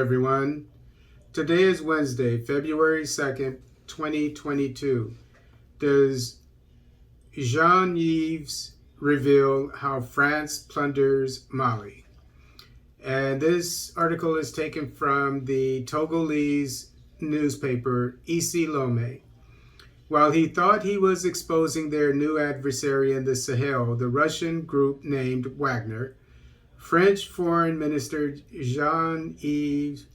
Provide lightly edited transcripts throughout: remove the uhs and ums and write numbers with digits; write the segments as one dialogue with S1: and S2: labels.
S1: everyone. Today is Wednesday, February 2nd, 2022. Does Jean-Yves reveal how France plunders Mali? And this article is taken from the Togolese newspaper Ici Lome. While he thought he was exposing their new adversary in the Sahel, the Russian group named Wagner, French Foreign Minister Jean-Yves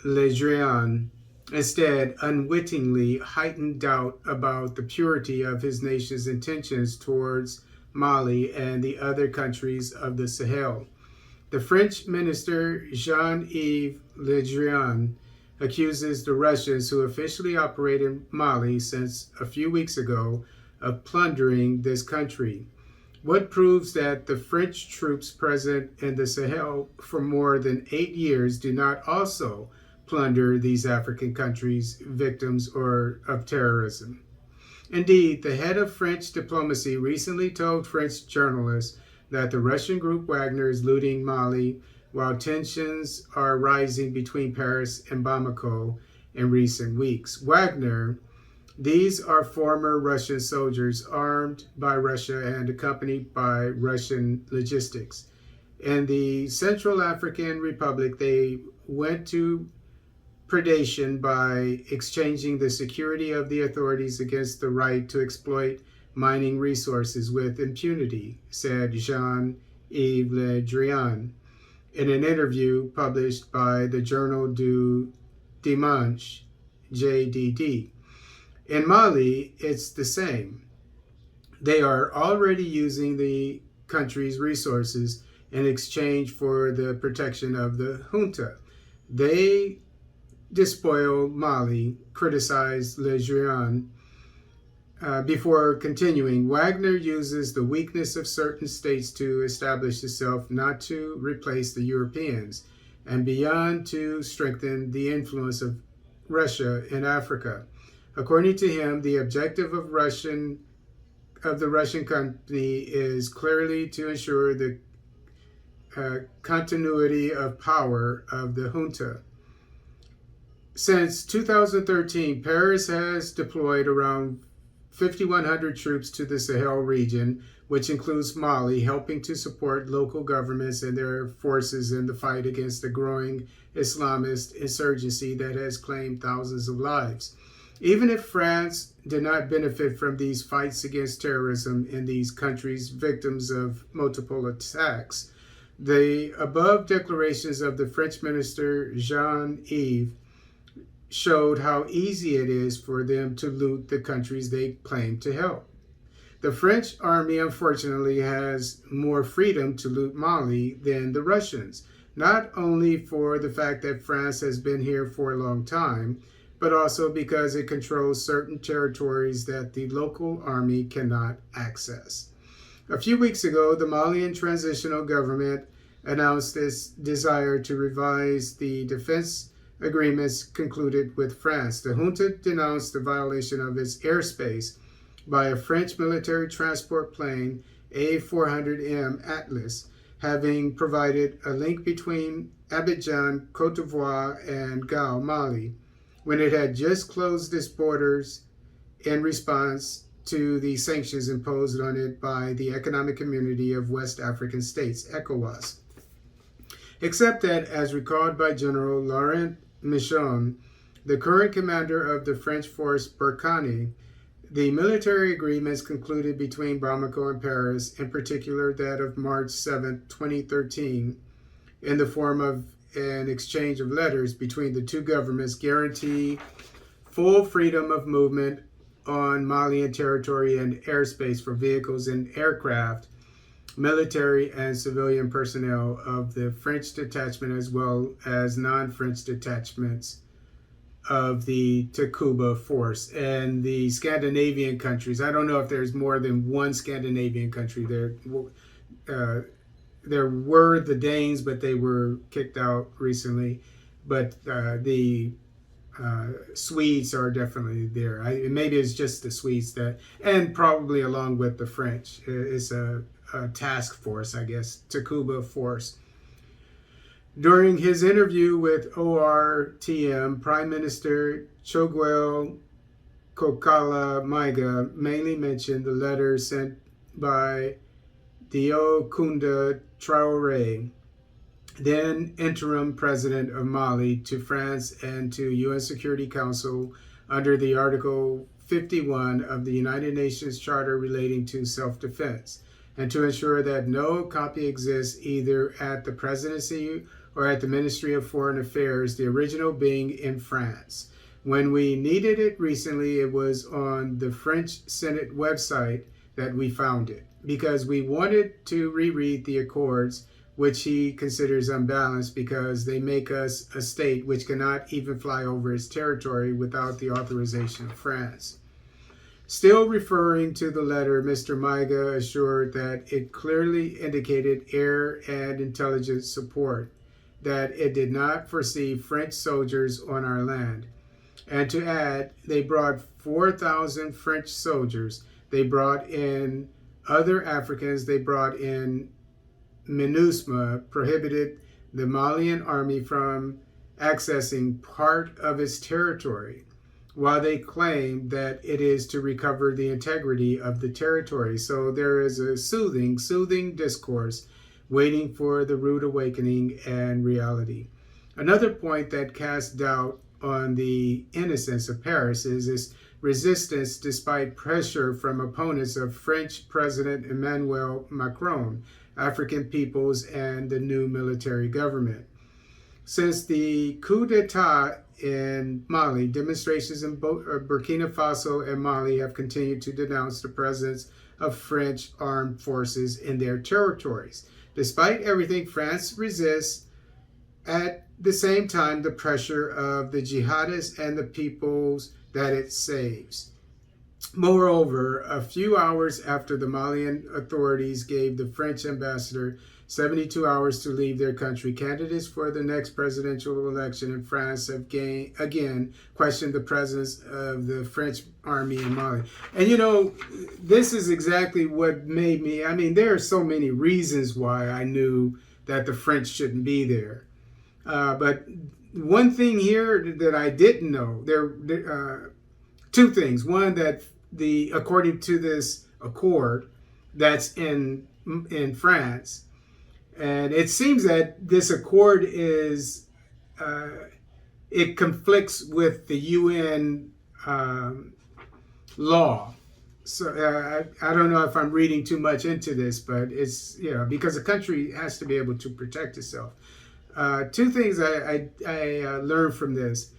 S1: Le Drian instead unwittingly heightened doubt about the purity of his nation's intentions towards Mali and the other countries of the Sahel. The French minister Jean-Yves Le Drian accuses the Russians, who officially operate in Mali since a few weeks ago, of plundering this country. What proves that the French troops present in the Sahel for more than 8 years do not also plunder these African countries, victims of terrorism? Indeed, the head of French diplomacy recently told French journalists that the Russian group Wagner is looting Mali while tensions are rising between Paris and Bamako in recent weeks. Wagner, these are former Russian soldiers armed by Russia and accompanied by Russian logistics. In the Central African Republic, they went to predation by exchanging the security of the authorities against the right to exploit mining resources with impunity, said Jean-Yves Le Drian in an interview published by the Journal du Dimanche, JDD. In Mali, it's the same. They are already using the country's resources in exchange for the protection of the junta. They despoil Mali, criticized Le Drian, before continuing. Wagner uses the weakness of certain states to establish itself, not to replace the Europeans, and beyond to strengthen the influence of Russia in Africa. According to him, the objective of the Russian company is clearly to ensure the continuity of power of the junta. Since 2013, Paris has deployed around 5,100 troops to the Sahel region, which includes Mali, helping to support local governments and their forces in the fight against the growing Islamist insurgency that has claimed thousands of lives. Even if France did not benefit from these fights against terrorism in these countries, victims of multiple attacks, the above declarations of the French minister Jean-Yves showed how easy it is for them to loot the countries they claim to help. The French army, unfortunately, has more freedom to loot Mali than the Russians, not only for the fact that France has been here for a long time, but also because it controls certain territories that the local army cannot access. A few weeks ago, the Malian transitional government announced its desire to revise the defense agreements concluded with France. The junta denounced the violation of its airspace by a French military transport plane, A400M Atlas, having provided a link between Abidjan, Cote d'Ivoire, and Gao, Mali, when it had just closed its borders in response to the sanctions imposed on it by the Economic Community of West African States, ECOWAS. Except that, as recalled by General Laurent Michon, the current commander of the French force Barkhane, the military agreements concluded between Bamako and Paris, in particular that of March 7, 2013, in the form of an exchange of letters between the two governments, guarantee full freedom of movement on Malian territory and airspace for vehicles and aircraft, military and civilian personnel of the French detachment, as well as non-French detachments of the Takuba force. And the Scandinavian countries, I don't know if there's more than one Scandinavian country there. There were the Danes, but they were kicked out recently. But the Swedes are definitely there. Maybe it's just the Swedes that, and probably along with the French. It's a task force, I guess, Takuba force. During his interview with ORTM, Prime Minister Choguel Kokala Maiga mainly mentioned the letter sent by Diokunda Traore, then interim president of Mali, to France and to UN Security Council under the Article 51 of the United Nations Charter relating to self-defense, and to ensure that no copy exists either at the presidency or at the Ministry of Foreign Affairs, the original being in France. When we needed it recently, it was on the French Senate website that we found it, because we wanted to reread the accords, which he considers unbalanced because they make us a state which cannot even fly over its territory without the authorization of France. Still referring to the letter, Mr. Maiga assured that it clearly indicated air and intelligence support, that it did not foresee French soldiers on our land. And to add, they brought 4,000 French soldiers. They brought in other Africans. They brought in MINUSMA, prohibited the Malian army from accessing part of its territory, while they claim that it is to recover the integrity of the territory. So there is a soothing discourse waiting for the rude awakening and reality. Another point that casts doubt on the innocence of Paris is this resistance despite pressure from opponents of French President Emmanuel Macron, African peoples, and the new military government. Since the coup d'etat in Mali, demonstrations in Burkina Faso and Mali have continued to denounce the presence of French armed forces in their territories. Despite everything, France resists at the same time the pressure of the jihadists and the peoples that it saves. Moreover, a few hours after the Malian authorities gave the French ambassador 72 hours to leave their country, candidates for the next presidential election in France have again questioned the presence of the French army in Mali. And this is exactly what made me, there are so many reasons why I knew that the French shouldn't be there. But one thing here that I didn't know, there two things. One, that according to this accord that's in France, and it seems that this accord is it conflicts with the UN law. So I don't know if I'm reading too much into this, but it's because a country has to be able to protect itself. Two things I learned from this.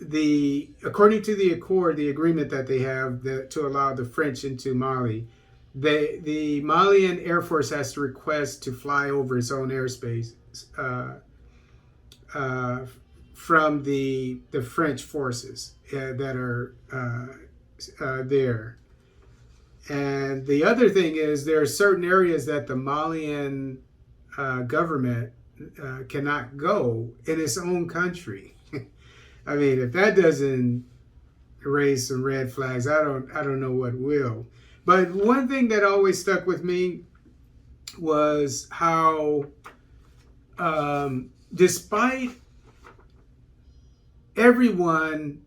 S1: According to the accord, the agreement that they have to allow the French into Mali, the Malian Air Force has to request to fly over its own airspace from the French forces that are there. And the other thing is there are certain areas that the Malian government cannot go in its own country. If that doesn't raise some red flags, I don't know what will. But one thing that always stuck with me was how, despite everyone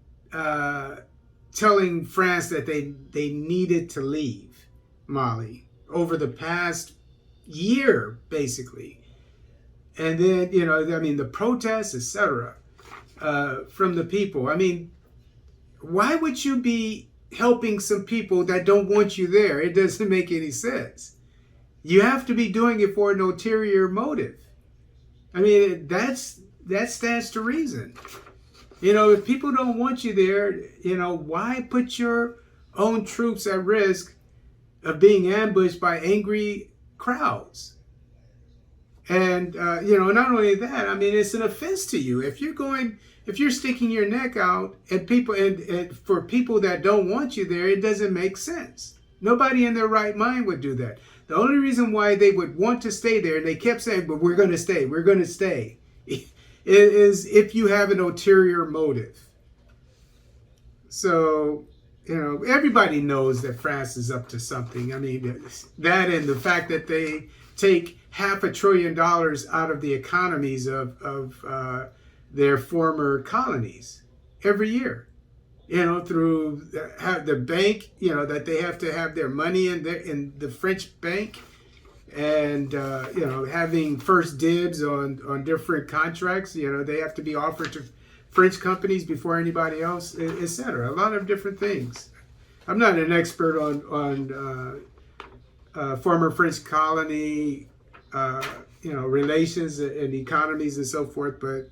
S1: telling France that they needed to leave Mali over the past year, basically, and then the protests, etc., from the people. Why would you be helping some people that don't want you there? It doesn't make any sense. You have to be doing it for an ulterior motive. That stands to reason. If people don't want you there, why put your own troops at risk of being ambushed by angry crowds? And not only that, it's an offense to you if you're sticking your neck out at people and for people that don't want you there. It doesn't make sense. Nobody in their right mind would do that. The only reason why they would want to stay there, and they kept saying, "But we're going to stay," is if you have an ulterior motive. So, everybody knows that France is up to something. That and the fact that they take $500 billion out of the economies of their former colonies every year. Through the bank, that they have to have their money in the French bank, and having first dibs on different contracts. They have to be offered to French companies before anybody else, etc. A lot of different things. I'm not an expert on former French colony, relations and economies and so forth, but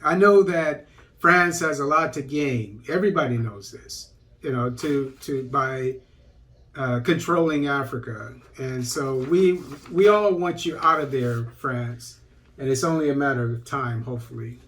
S1: I know that France has a lot to gain. Everybody knows this, by controlling Africa, and so we all want you out of there, France, and it's only a matter of time, hopefully.